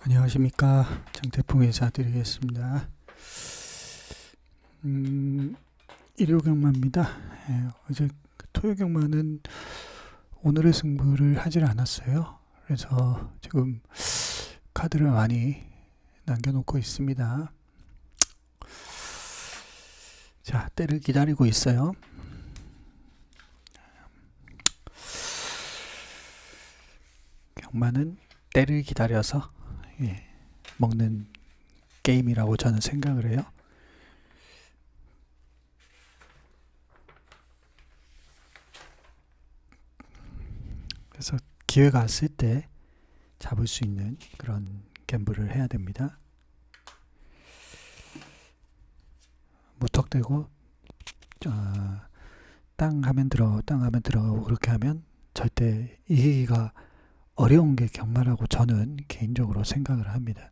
안녕하십니까. 장태풍 인사드리겠습니다. 일요경마입니다. 어제 토요경마는 오늘의 승부를 하질 않았어요. 그래서 지금 카드를 많이 남겨놓고 있습니다. 자, 때를 기다리고 있어요. 경마는 때를 기다려서 먹는 게임이라고 저는 생각을 해요. 그래서 기회가 왔을 때 잡을 수 있는 그런 갬블을 해야 됩니다. 무턱대고 땅 하면 들어 그렇게 하면 절대 이기기가 어려운 게 경마라고 저는 개인적으로 생각을 합니다.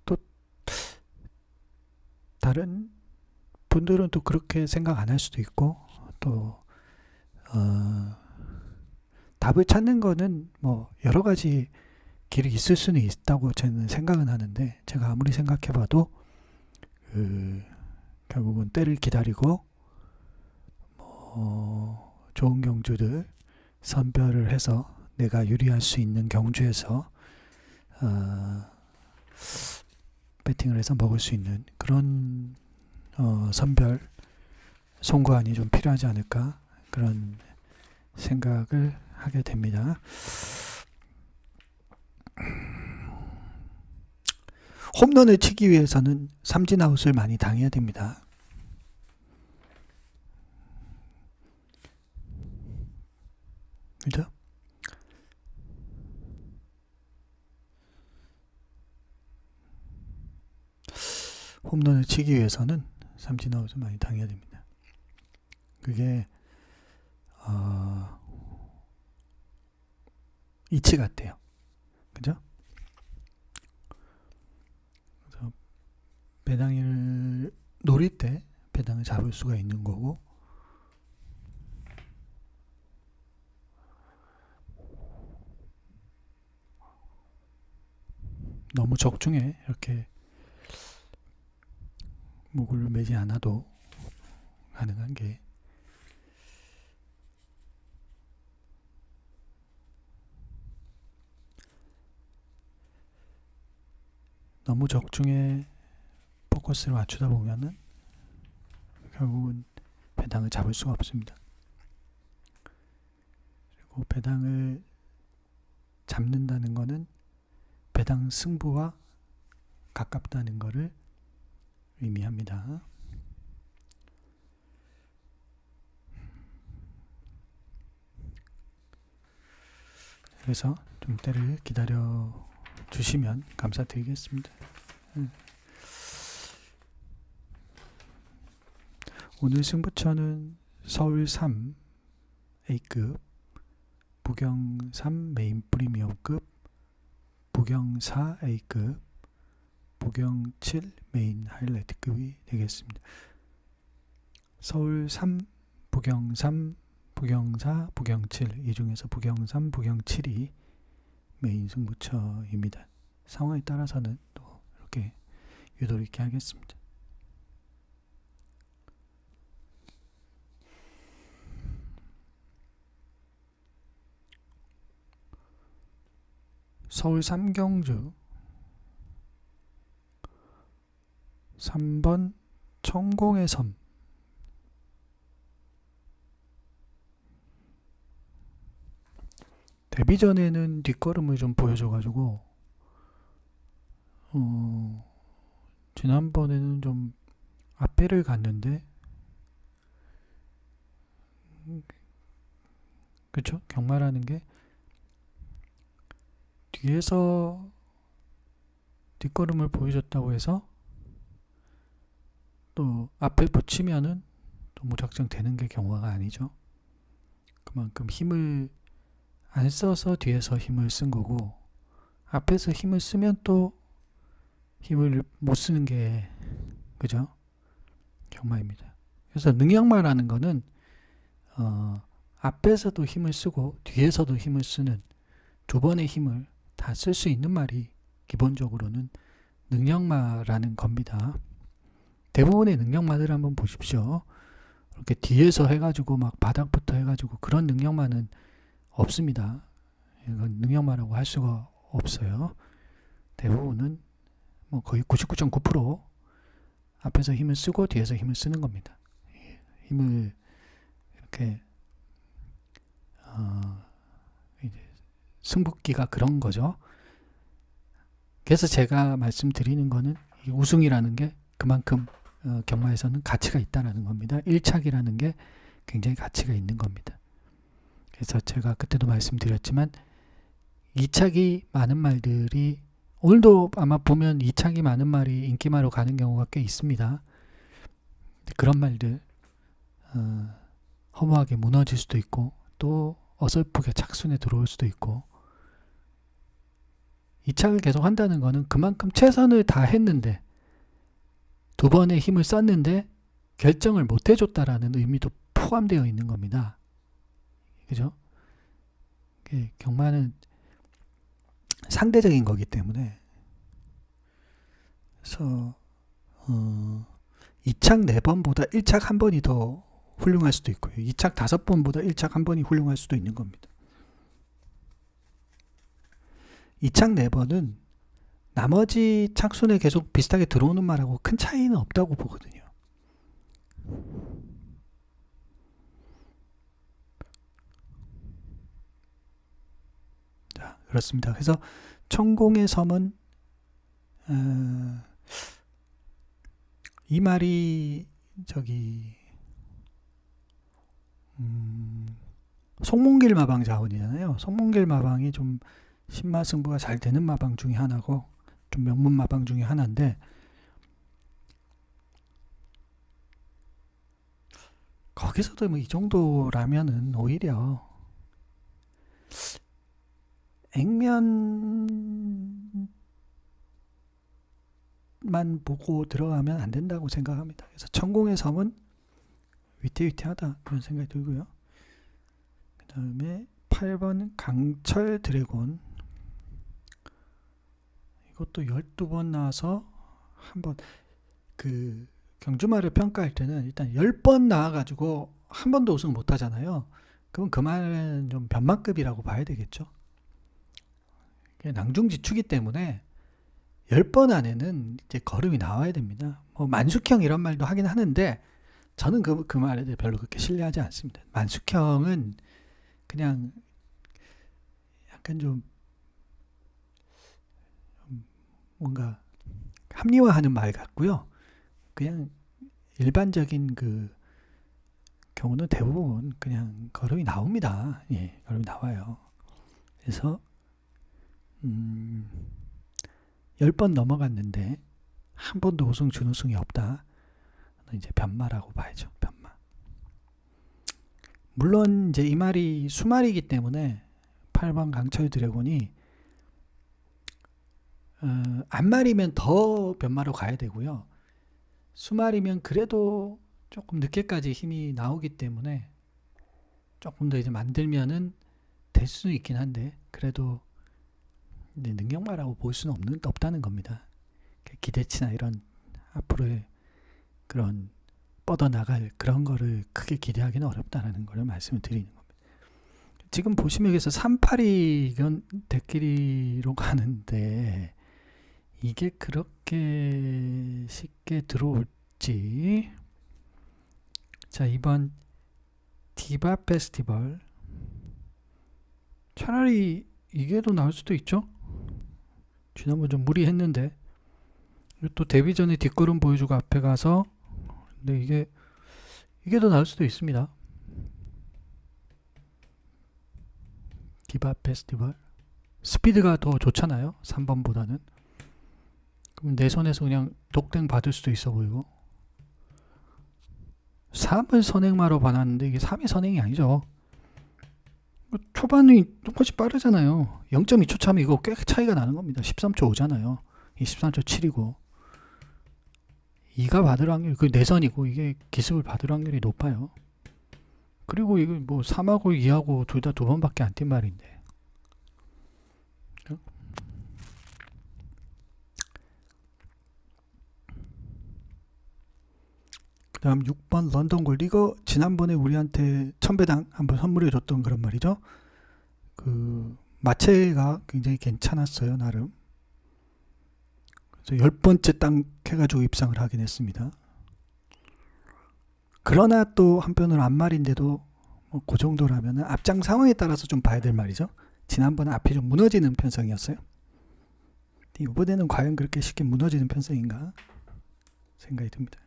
또 다른 분들은 또 그렇게 생각 안 할 수도 있고, 또 답을 찾는 거는 여러 가지 길이 있을 수는 있다고 저는 생각은 하는데, 제가 아무리 생각해봐도 결국은 때를 기다리고 좋은 경주들 선별을 해서 내가 유리할 수 있는 경주에서 배팅을 해서 먹을 수 있는 그런 선별 송구안이 좀 필요하지 않을까, 그런 생각을 하게 됩니다. 홈런을 치기 위해서는 삼진아웃을 많이 당해야 됩니다. 그죠? 홈런을 치기 위해서는 삼진아웃을 많이 당해야 됩니다. 그게 이치 같아요. 그죠? 그래서 배당을 노릴 때 배당을 잡을 수가 있는 거고, 너무 적중에 이렇게 목을 매지 않아도 가능한 게, 너무 적중에 포커스를 맞추다 보면은 결국은 배당을 잡을 수가 없습니다. 그리고 배당을 잡는다는 거는 배당 승부와 가깝다는 것을 의미합니다. 그래서 좀 때를 기다려 주시면 감사드리겠습니다. 오늘 승부처는 서울 3 A급, 부경 3 메인 프리미엄급, 부경 4 A급, 부경 7 메인 하이라이트급이 되겠습니다. 서울 3, 부경 3, 부경 4, 부경 7, 이 중에서 부경 3, 부경 7이 메인 승부처입니다. 상황에 따라서는 또 이렇게 유도리 있게 하겠습니다. 서울 3경주 3번 천공의 섬, 데뷔 전에는 뒷걸음을 좀 보여줘가지고 지난번에는 좀 앞배를 갔는데, 그쵸? 경마라는 게 뒤에서 뒷걸음을 보여줬다고 해서 또 앞에 붙이면은 또 무작정 되는 게 경마가 아니죠. 그만큼 힘을 안 써서 뒤에서 힘을 쓴 거고, 앞에서 힘을 쓰면 또 힘을 못 쓰는 게, 그죠? 경마입니다. 그래서 능력마라는 거는 앞에서도 힘을 쓰고 뒤에서도 힘을 쓰는 두 번의 힘을 다 쓸 수 있는 말이 기본적으로는 능력마라는 겁니다. 대부분의 능력마들 한번 보십시오. 이렇게 뒤에서 해가지고 막 바닥부터 해가지고 그런 능력마는 없습니다. 이건 능력마라고 할 수가 없어요. 대부분은 뭐 거의 99.9% 앞에서 힘을 쓰고 뒤에서 힘을 쓰는 겁니다. 힘을 이렇게 이제 승부기가 그런 거죠. 그래서 제가 말씀드리는 거는 이 우승이라는 게 그만큼 경마에서는 가치가 있다는 겁니다. 1착이라는 게 굉장히 가치가 있는 겁니다. 그래서 제가 그때도 말씀드렸지만 2착이 많은 말들이 오늘도 아마 보면 2착이 많은 말이 인기마로 가는 경우가 꽤 있습니다. 그런 말들 허무하게 무너질 수도 있고 또 어설프게 착순에 들어올 수도 있고 2착을 계속 한다는 거는 그만큼 최선을 다 했는데 두 번의 힘을 썼는데 결정을 못 해줬다라는 의미도 포함되어 있는 겁니다. 그죠? 경마는 상대적인 거기 때문에 그래서 2착 4번보다 1착 1번이 더 훌륭할 수도 있고요. 2착 5번보다 1착 1번이 훌륭할 수도 있는 겁니다. 2착 4번은 나머지 착순에 계속 비슷하게 들어오는 말하고 큰 차이는 없다고 보거든요. 자, 그렇습니다. 그래서 천공의 섬은 이 말이 송몽길 마방 자원이잖아요. 송몽길 마방이 좀 신마승부가 잘 되는 마방 중에 하나고 좀 명문 마방 중에 하나인데 거기서도 뭐 이 정도라면은 오히려 액면만 보고 들어가면 안 된다고 생각합니다. 그래서 천공의 섬은 위태위태하다 그런 생각이 들고요. 그 다음에 8번 강철 드래곤 이것도 12번 나와서 한번 그 경주마를 평가할 때는 일단 10번 나와가지고 한 번도 우승 못 하잖아요. 그럼 그 말은 좀 변망급이라고 봐야 되겠죠. 낭중지추기 때문에 10번 안에는 이제 걸음이 나와야 됩니다. 뭐 만숙형 이런 말도 하긴 하는데 저는 그 말에 대해 별로 그렇게 신뢰하지 않습니다. 만숙형은 그냥 약간 좀 뭔가 합리화하는 말 같고요. 그냥 일반적인 그 경우는 대부분 그냥 걸음이 나옵니다. 예, 걸음이 나와요. 그래서 10번 넘어갔는데 한 번도 우승 준우승이 없다. 이제 변마라고 봐야죠. 변마. 물론 이제 이 말이 수말이기 때문에 8번 강철 드래곤이 안말이면 더 변마로 가야 되고요. 수말이면 그래도 조금 늦게까지 힘이 나오기 때문에 조금 더 이제 만들면은 될 수는 있긴 한데 그래도 이제 능력마라고 볼 수는 없다는 겁니다. 기대치나 이런 앞으로의 그런 뻗어나갈 그런 거를 크게 기대하기는 어렵다는 걸 말씀을 드리는 겁니다. 지금 보시면 여기서 382견 대끼리로 가는데 이게 그렇게 쉽게 들어올지. 자, 이번 디바 페스티벌 차라리 이게 더 나을 수도 있죠. 지난번 좀 무리했는데 또 데뷔 전에 뒷걸음 보여주고 앞에 가서 근데 이게 더 나을 수도 있습니다. 디바 페스티벌 스피드가 더 좋잖아요. 3번보다는. 그럼 내 손에서 그냥 독땡 받을 수도 있어 보이고 3을 선행마로 봐놨는데 이게 3이 선행이 아니죠. 초반이 훨씬 빠르잖아요. 0.2초 차면 이거 꽤 차이가 나는 겁니다. 13초 5잖아요. 이 13초 7이고 2가 받을 확률 그 내선이고 이게 기습을 받을 확률이 높아요. 그리고 이거 뭐 3하고 2하고 둘 다 2번밖에 안 뛴 말인데 다음 6번 런던 골드. 이거 지난번에 우리한테 1000배당 한번 선물해 줬던 그런 말이죠. 그 마체가 굉장히 괜찮았어요, 나름. 그래서 10번째 땅 해가지고 입상을 하긴 했습니다. 그러나 또 한편으로 앞말인데도 뭐 그 정도라면 앞장 상황에 따라서 좀 봐야 될 말이죠. 지난번에 앞이 좀 무너지는 편성이었어요. 이번에는 과연 그렇게 쉽게 무너지는 편성인가 생각이 듭니다.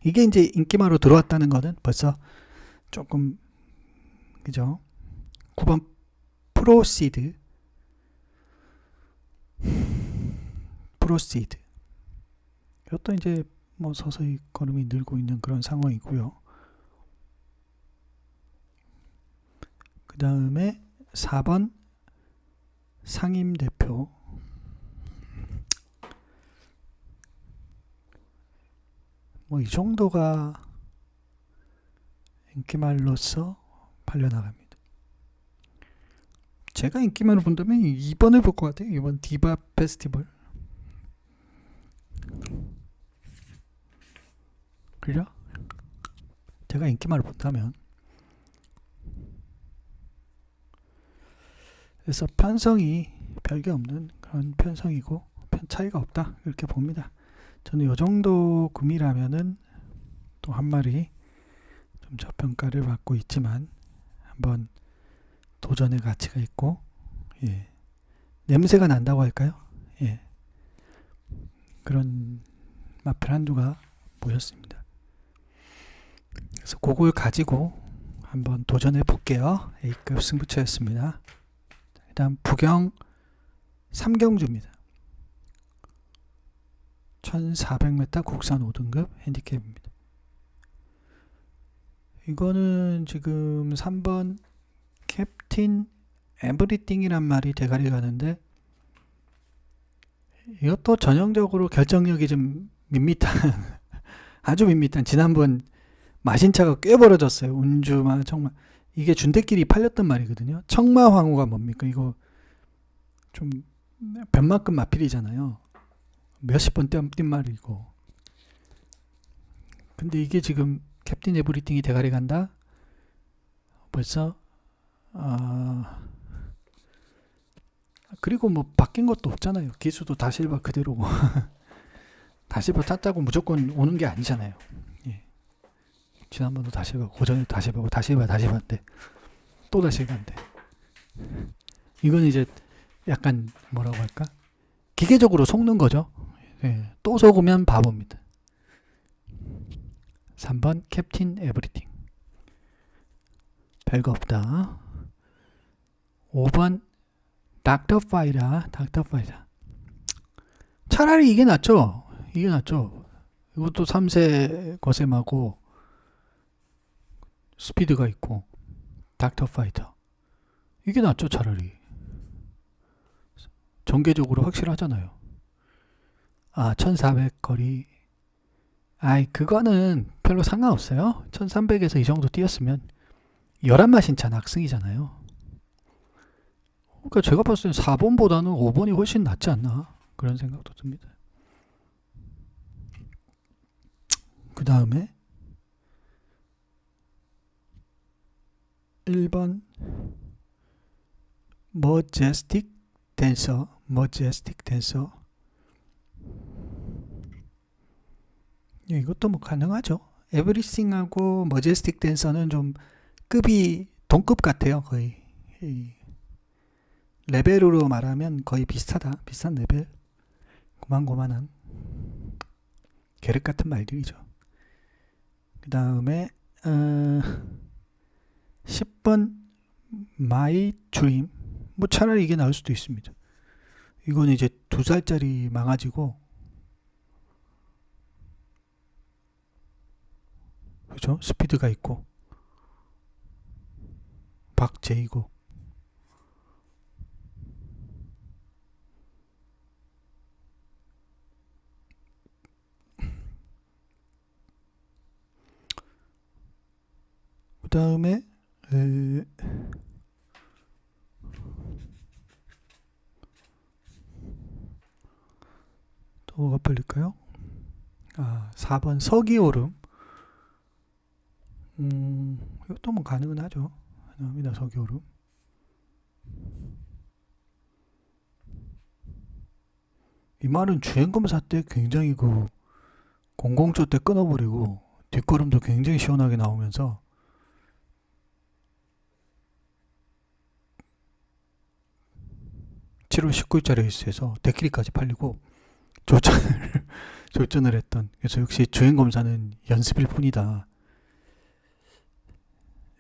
이게 이제 인기마로 들어왔다는 거는 벌써 조금, 그죠? 9번 프로시드. 이것도 이제 뭐 서서히 걸음이 늘고 있는 그런 상황이고요. 그 다음에 4번 상임대표. 뭐 이 정도가 인기말로서 팔려나갑니다. 제가 인기말을 본다면 2번을 볼 것 같아요. 2번 디바 페스티벌. 그죠? 제가 인기말을 본다면. 그래서 편성이 별게 없는 그런 편성이고 편 차이가 없다 이렇게 봅니다. 저는 이 정도 금이라면은 또 한 마리 좀 저평가를 받고 있지만 한번 도전의 가치가 있고, 예, 냄새가 난다고 할까요? 예, 그런 마필 한두가 모였습니다. 그래서 그걸 가지고 한번 도전해 볼게요. A급 승부처였습니다. 그 다음 부경 3경주입니다. 1400m 국산 5등급 핸디캡입니다. 이거는 지금 3번 캡틴 에브리띵이란 말이 대가리 가는데, 이것도 전형적으로 결정력이 좀 밋밋한 아주 밋밋한, 지난번 마신차가 꽤 벌어졌어요. 운주마 청마. 이게 준대끼리 팔렸던 말이거든요. 청마황후가 뭡니까? 이거 좀 변만큼 마필이잖아요. 몇십 번 뛴 말이고. 근데 이게 지금 캡틴 에브리띵이 대가리 간다? 벌써 그리고 뭐 바뀐 것도 없잖아요. 기수도 다실바 그대로고 다실바 탔다고 무조건 오는 게 아니잖아요. 예. 지난번도 다실바, 고전에 다실바고 다실바인데 또 다실바인데, 이건 이제 약간 뭐라고 할까? 기계적으로 속는 거죠. 예. 또 속으면 바보입니다. 3번 캡틴 에브리띵. 별거 없다. 5번 닥터 파이라. 차라리 이게 낫죠. 이것도 3세 거셈하고 스피드가 있고 닥터 파이터. 이게 낫죠, 차라리. 전개적으로 확실하잖아요. 1400 거리. 그거는 별로 상관없어요. 1300에서 이 정도 뛰었으면 11마신차 낙승이잖아요. 그러니까 제가 봤을 때 4번보다는 5번이 훨씬 낫지 않나 그런 생각도 듭니다. 그 다음에 1번 머제스틱 댄서. 이것도 뭐 가능하죠. 에브리싱하고 머제스틱 댄서는 좀 급이 동급 같아요. 거의 레벨으로 말하면 거의 비슷한 레벨. 고만고만한 계륵 같은 말들이죠. 그 다음에 10번 마이 드림. 뭐 차라리 이게 나을 수도 있습니다. 이건 이제 2살짜리 망아지고, 그죠? 스피드가 있고 박제이고. 그 다음에 또 뭐가 팔릴까요? 4번 서기오름. 이것도 뭐 가능은 하죠. 가능합니다. 석유오름. 이 말은 주행검사 때 굉장히 그 공공조 때 끊어버리고 뒷걸음도 굉장히 시원하게 나오면서 7월 19일자 레이스에서 데키리까지 팔리고 조전을 조전을 했던. 그래서 역시 주행검사는 연습일 뿐이다.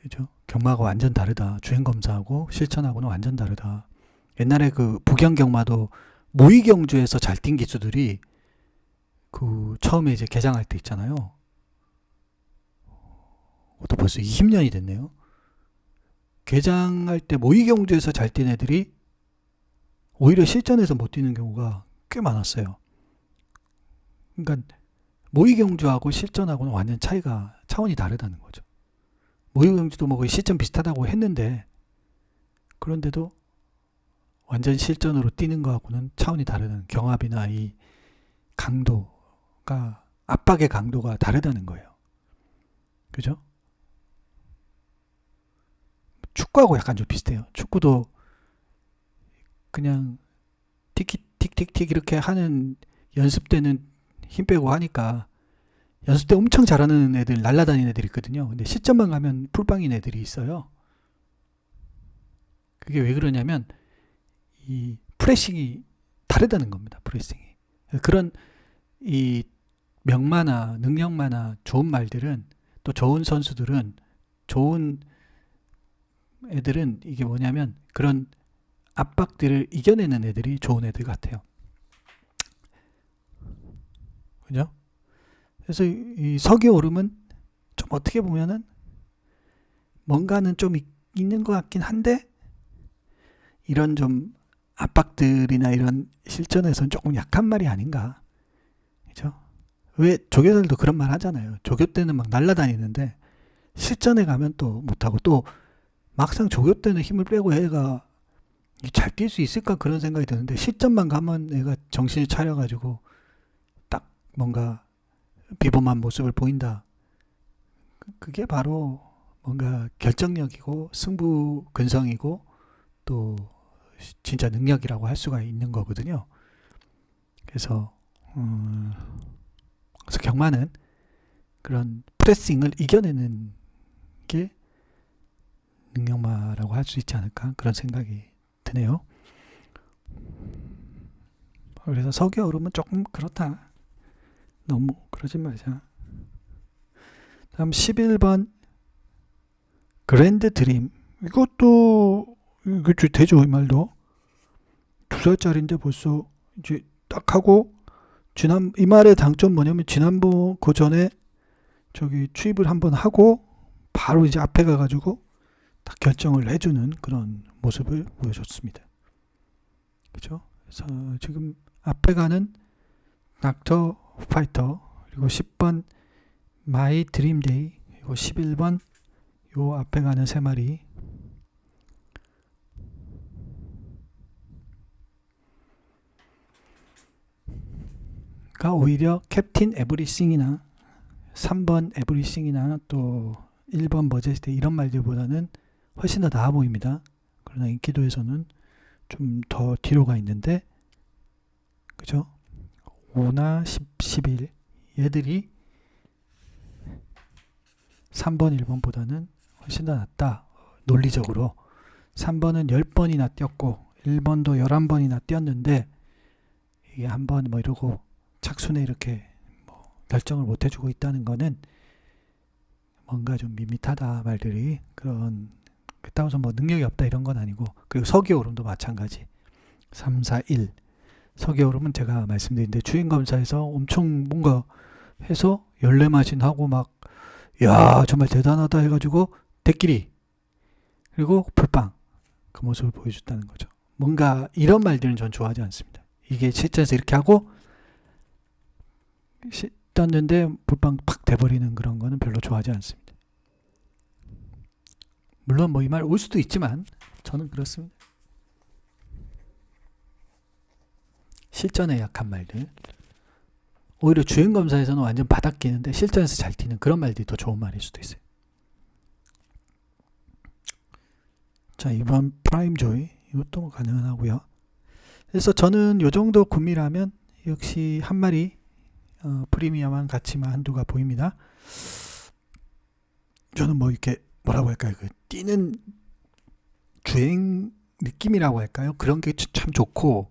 그죠? 경마가 완전 다르다. 주행검사하고 실천하고는 완전 다르다. 옛날에 그 북양경마도 모의경주에서 잘 뛴 기수들이 그 처음에 이제 개장할 때 있잖아요. 또 벌써 20년이 됐네요. 개장할 때 모의경주에서 잘 뛴 애들이 오히려 실전에서 못 뛰는 경우가 꽤 많았어요. 그러니까 모의경주하고 실전하고는 완전 차원이 다르다는 거죠. 모의경주도 뭐 거의 실전 비슷하다고 했는데, 그런데도 완전 실전으로 뛰는 거하고는 차원이 다르다는, 경합이나 이 강도가, 압박의 강도가 다르다는 거예요. 그죠? 축구하고 약간 좀 비슷해요. 축구도 그냥 틱틱틱틱 이렇게 하는, 연습 때는 힘 빼고 하니까 연습 때 엄청 잘하는 애들, 날라다니는 애들이 있거든요. 근데 시점만 가면 풀빵인 애들이 있어요. 그게 왜 그러냐면 이 프레싱이 다르다는 겁니다. 프레싱이. 그런 이 명마나 능력마나 좋은 말들은, 또 좋은 선수들은, 좋은 애들은 이게 뭐냐면 그런 압박들을 이겨내는 애들이 좋은 애들 같아요. 그죠? 그래서 이 석유오름은 좀 어떻게 보면은 뭔가는 좀 있는 것 같긴 한데, 이런 좀 압박들이나 이런 실전에서는 조금 약한 말이 아닌가. 그죠? 왜 조교들도 그런 말 하잖아요. 조교 때는 막 날아다니는데 실전에 가면 또 못하고, 또 막상 조교 때는 힘을 빼고 애가 잘 뛸 수 있을까 그런 생각이 드는데, 실전만 가면 애가 정신을 차려가지고 딱 뭔가 비범한 모습을 보인다. 그게 바로 뭔가 결정력이고 승부 근성이고 또 진짜 능력이라고 할 수가 있는 거거든요. 그래서 경마는 그런 프레싱을 이겨내는 게 능력마라고 할 수 있지 않을까, 그런 생각이 드네요. 그래서 석유오름은 조금 그렇다. 너무 그러지 말자. 다음 11번 그랜드 드림. 이것도 되죠. 이 말도 2살짜리인데 벌써 이제 딱 하고, 이 말의 장점 뭐냐면 지난번 그 전에 저기 취입을 한번 하고 바로 이제 앞에 가가지고 딱 결정을 해주는 그런 모습을 보여줬습니다. 그죠? 그래서 지금 앞에 가는 닥터 파이터, 그리고 10번 마이 드림데이, 그리고 11번 요 앞에 가는 세 마리. 가 오히려 캡틴 에브리싱이나 3번 에브리싱이나 또 1번 머제스티 이런 말들보다는 훨씬 더 나아 보입니다. 그러나 인기도에서는 좀 더 뒤로 가 있는데, 그죠? 5나 10, 11 얘들이 3번, 1번보다는 훨씬 더 낫다. 논리적으로 3번은 10번이나 뛰었고 1번도 11번이나 뛰었는데, 이게 한번 뭐 이러고 착순에 이렇게 뭐 결정을 못 해주고 있다는 거는 뭔가 좀 밋밋하다 말들이. 그런, 그렇다고 해서 뭐 능력이 없다 이런 건 아니고. 그리고 석유오름도 마찬가지. 3, 4, 1 석유오름은 제가 말씀드린데 주행검사에서 엄청 뭔가 해서 열레마신 하고 막 야 정말 대단하다 해가지고 대끼리 그리고 풀빵, 그 모습을 보여줬다는 거죠. 뭔가 이런 말들은 전 좋아하지 않습니다. 이게 실전에서 이렇게 하고 떴는데 불빵 팍 돼버리는 그런 거는 별로 좋아하지 않습니다. 물론 뭐 이 말 올 수도 있지만 저는 그렇습니다. 실전에 약한 말들, 오히려 주행검사에서는 완전 바닥 끼는데 실전에서 잘 튀는 그런 말들이 더 좋은 말일 수도 있어요. 자, 이번 프라임 조이 이것도 뭐 가능하고요. 그래서 저는 요 정도 구미라면 역시 한 마리 프리미엄한 가치만 한두가 보입니다. 저는 뭐 이렇게 뭐라고 할까요? 그 뛰는 주행 느낌이라고 할까요? 그런 게 참 좋고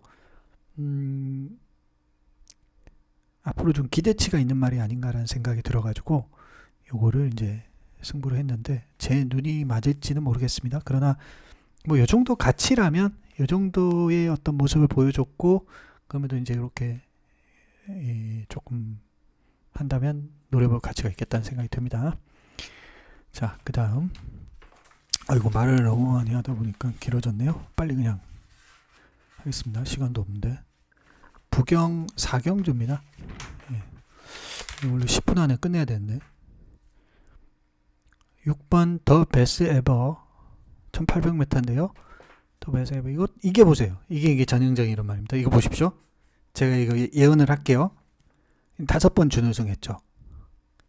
앞으로 좀 기대치가 있는 말이 아닌가라는 생각이 들어가지고 요거를 이제 승부를 했는데 제 눈이 맞을지는 모르겠습니다. 그러나 뭐 요 정도 가치라면 요 정도의 어떤 모습을 보여줬고 그러면 이제 이렇게 조금 한다면 노려볼 가치가 있겠다는 생각이 듭니다. 자, 그 다음 아이고 말을 너무 많이 하다 보니까 길어졌네요. 빨리 그냥 하겠습니다. 시간도 없는데 부경 4경주입니다. 원래 10분 안에 끝내야 되는데 6번 더 베스 에버 1800m인데요. 더 베스 에버 이게 보세요. 이게 전형적인 이런 말입니다. 이거 보십시오. 제가 이거 예언을 할게요. 5번 준우승 했죠.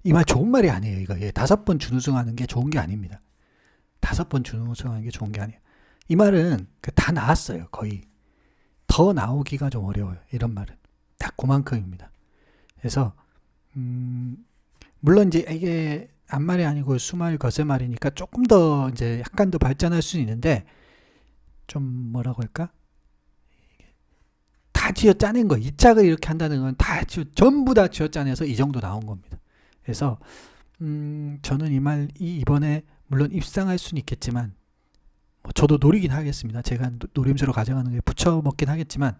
이 말 좋은 말이 아니에요. 이거 5번 준우승 하는 게 좋은 게 아닙니다. 5번 준우승 하는 게 좋은 게 아니에요. 이 말은 다 나왔어요. 거의 더 나오기가 좀 어려워요. 이런 말은 딱 그만큼입니다. 그래서 물론 이제 이게 앞말이 아니고 수말 거세말이니까 조금 더 이제 약간 더 발전할 수 있는데 좀 뭐라고 할까? 다 쥐어 짜낸 거. 이 짝을 이렇게 한다는 건 전부 다 쥐어 짜내서 이 정도 나온 겁니다. 그래서 저는 이번에 물론 입상할 수는 있겠지만 뭐 저도 노리긴 하겠습니다. 제가 노림수로 가져가는 게 붙여 먹긴 하겠지만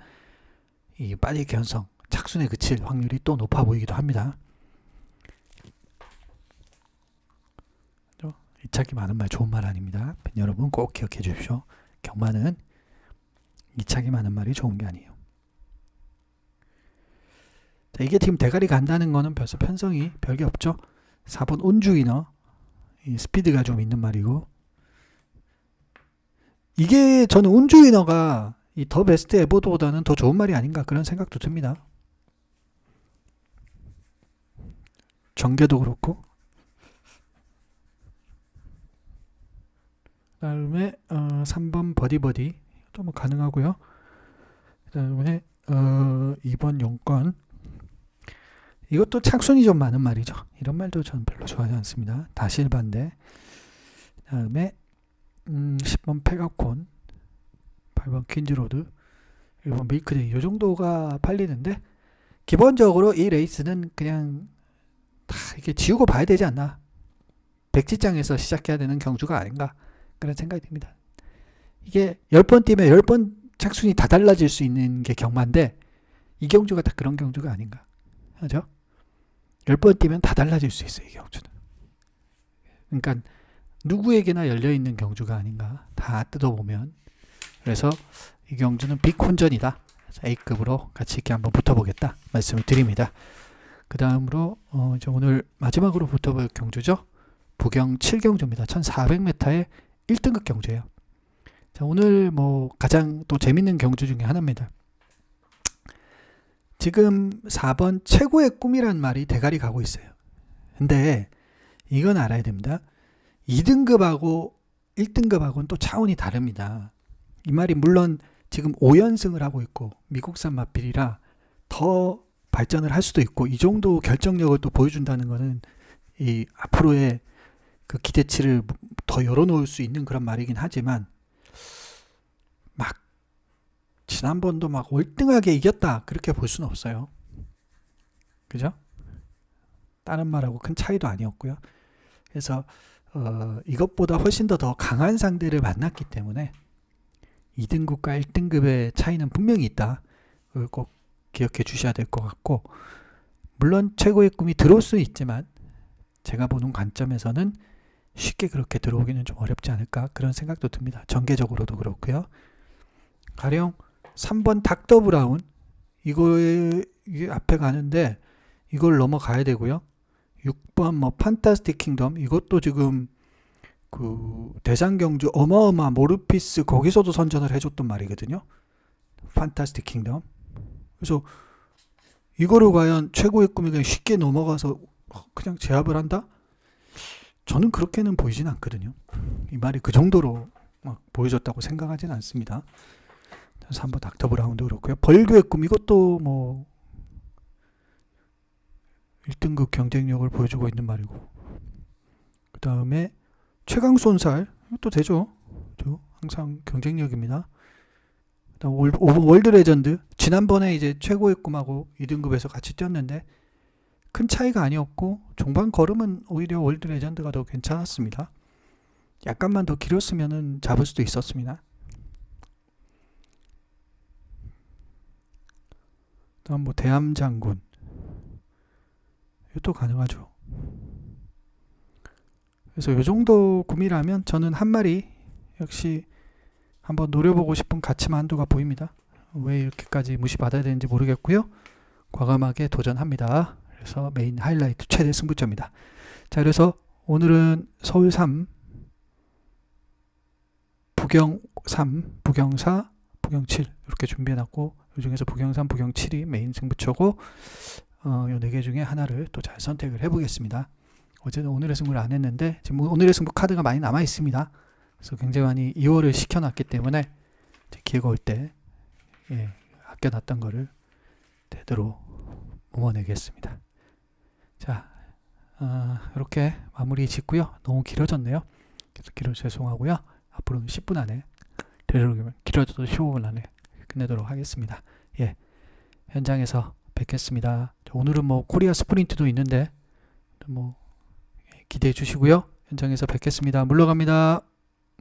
이 빠질 개연성, 착순에 그칠 확률이 또 높아 보이기도 합니다. 이착이 많은 말 좋은 말 아닙니다. 여러분 꼭 기억해 주십시오. 경마는 이착이 많은 말이 좋은 게 아니에요. 자, 이게 지금 대가리 간다는 거는 벌써 편성이 별게 없죠. 4번 온주이너 이 스피드가 좀 있는 말이고 이게 저는 온주이너가 이 더 베스트 에버보다는 더 좋은 말이 아닌가 그런 생각도 듭니다. 전개도 그렇고 그 다음에 3번 버디버디 또 뭐 가능하고요. 그 다음에 2번 용건 이것도 착순이 좀 많은 말이죠. 이런 말도 저는 별로 좋아하지 않습니다. 다 실반대. 그 다음에 10번 페가콘 8번 퀸즈로드 1번 밀크데이 이 정도가 팔리는데 기본적으로 이 레이스는 그냥 다 이렇게 지우고 봐야 되지 않나. 백지장에서 시작해야 되는 경주가 아닌가 그런 생각이 듭니다. 이게 10번 뛰면 10번 착순이 다 달라질 수 있는 게 경마인데 이 경주가 다 그런 경주가 아닌가 하죠. 10번 뛰면 다 달라질 수 있어요. 이 경주는. 그러니까 누구에게나 열려있는 경주가 아닌가 다 뜯어보면. 그래서 이 경주는 빅혼전이다. A급으로 같이 이렇게 한번 붙어보겠다 말씀을 드립니다. 그 다음으로 이제 오늘 마지막으로 붙어볼 경주죠. 부경 7경주입니다. 1400m의 1등급 경주예요. 자, 오늘 뭐 가장 또 재밌는 경주 중에 하나입니다. 지금 4번 최고의 꿈이란 말이 대가리 가고 있어요. 근데 이건 알아야 됩니다. 2등급하고 1등급하고는 또 차원이 다릅니다. 이 말이 물론 지금 5연승을 하고 있고 미국산 마필이라 더 발전을 할 수도 있고 이 정도 결정력을 또 보여준다는 것은 이 앞으로의 그 기대치를 더 열어놓을 수 있는 그런 말이긴 하지만 막 지난번도 막 월등하게 이겼다 그렇게 볼 수는 없어요. 그죠? 다른 말하고 큰 차이도 아니었고요. 그래서 이것보다 훨씬 더 강한 상대를 만났기 때문에 2등급과 1등급의 차이는 분명히 있다. 그걸 꼭 기억해 주셔야 될 것 같고 물론 최고의 꿈이 들어올 수는 있지만 제가 보는 관점에서는 쉽게 그렇게 들어오기는 좀 어렵지 않을까 그런 생각도 듭니다. 전개적으로도 그렇고요. 가령 3번 닥터 브라운 이게 앞에 가는데 이걸 넘어가야 되고요. 6번 뭐 판타스틱 킹덤 이것도 지금 그 대상경주 어마어마 모르피스 거기서도 선전을 해줬던 말이거든요. 판타스틱 킹덤. 그래서 이거를 과연 최고의 꿈이 그냥 쉽게 넘어가서 그냥 제압을 한다? 저는 그렇게는 보이진 않거든요. 이 말이 그 정도로 막 보여줬다고 생각하진 않습니다. 그래서 3번 닥터 브라운도 그렇고요. 벌교의 꿈, 이것도 뭐 1등급 경쟁력을 보여주고 있는 말이고, 그 다음에 최강손살, 이것도 되죠. 항상 경쟁력입니다. 그다음 월드 레전드, 지난번에 이제 최고의 꿈하고 2등급에서 같이 뛰었는데 큰 차이가 아니었고, 종반 걸음은 오히려 월드 레전드가 더 괜찮았습니다. 약간만 더 길었으면 잡을 수도 있었습니다. 다음 뭐 대함장군, 이것도 가능하죠. 그래서 이 정도 꿈이라면 저는 한 마리 역시 한번 노려보고 싶은 가치만 한도가 보입니다. 왜 이렇게까지 무시받아야 되는지 모르겠고요. 과감하게 도전합니다. 그래서 메인 하이라이트 최대 승부처입니다. 자, 그래서 오늘은 서울 3, 부경 3, 부경 4, 부경 7 이렇게 준비해놨고, 이 중에서 부경 3, 부경 7이 메인 승부처고, 이 4개 중에 하나를 또 잘 선택을 해보겠습니다. 어제는 오늘의 승부를 안 했는데 지금 오늘의 승부 카드가 많이 남아 있습니다. 그래서 굉장히 많이 2월을 시켜놨기 때문에 기회가 올 때 아껴놨던 거를 제대로 모아내겠습니다. 자, 이렇게 마무리 짓고요. 너무 길어졌네요. 그래서 길어서 죄송하고요. 앞으로는 10분 안에, 되도록이면 길어져도 15분 안에 끝내도록 하겠습니다. 예, 현장에서 뵙겠습니다. 오늘은 뭐 코리아 스프린트도 있는데 뭐 기대해 주시고요. 현장에서 뵙겠습니다. 물러갑니다.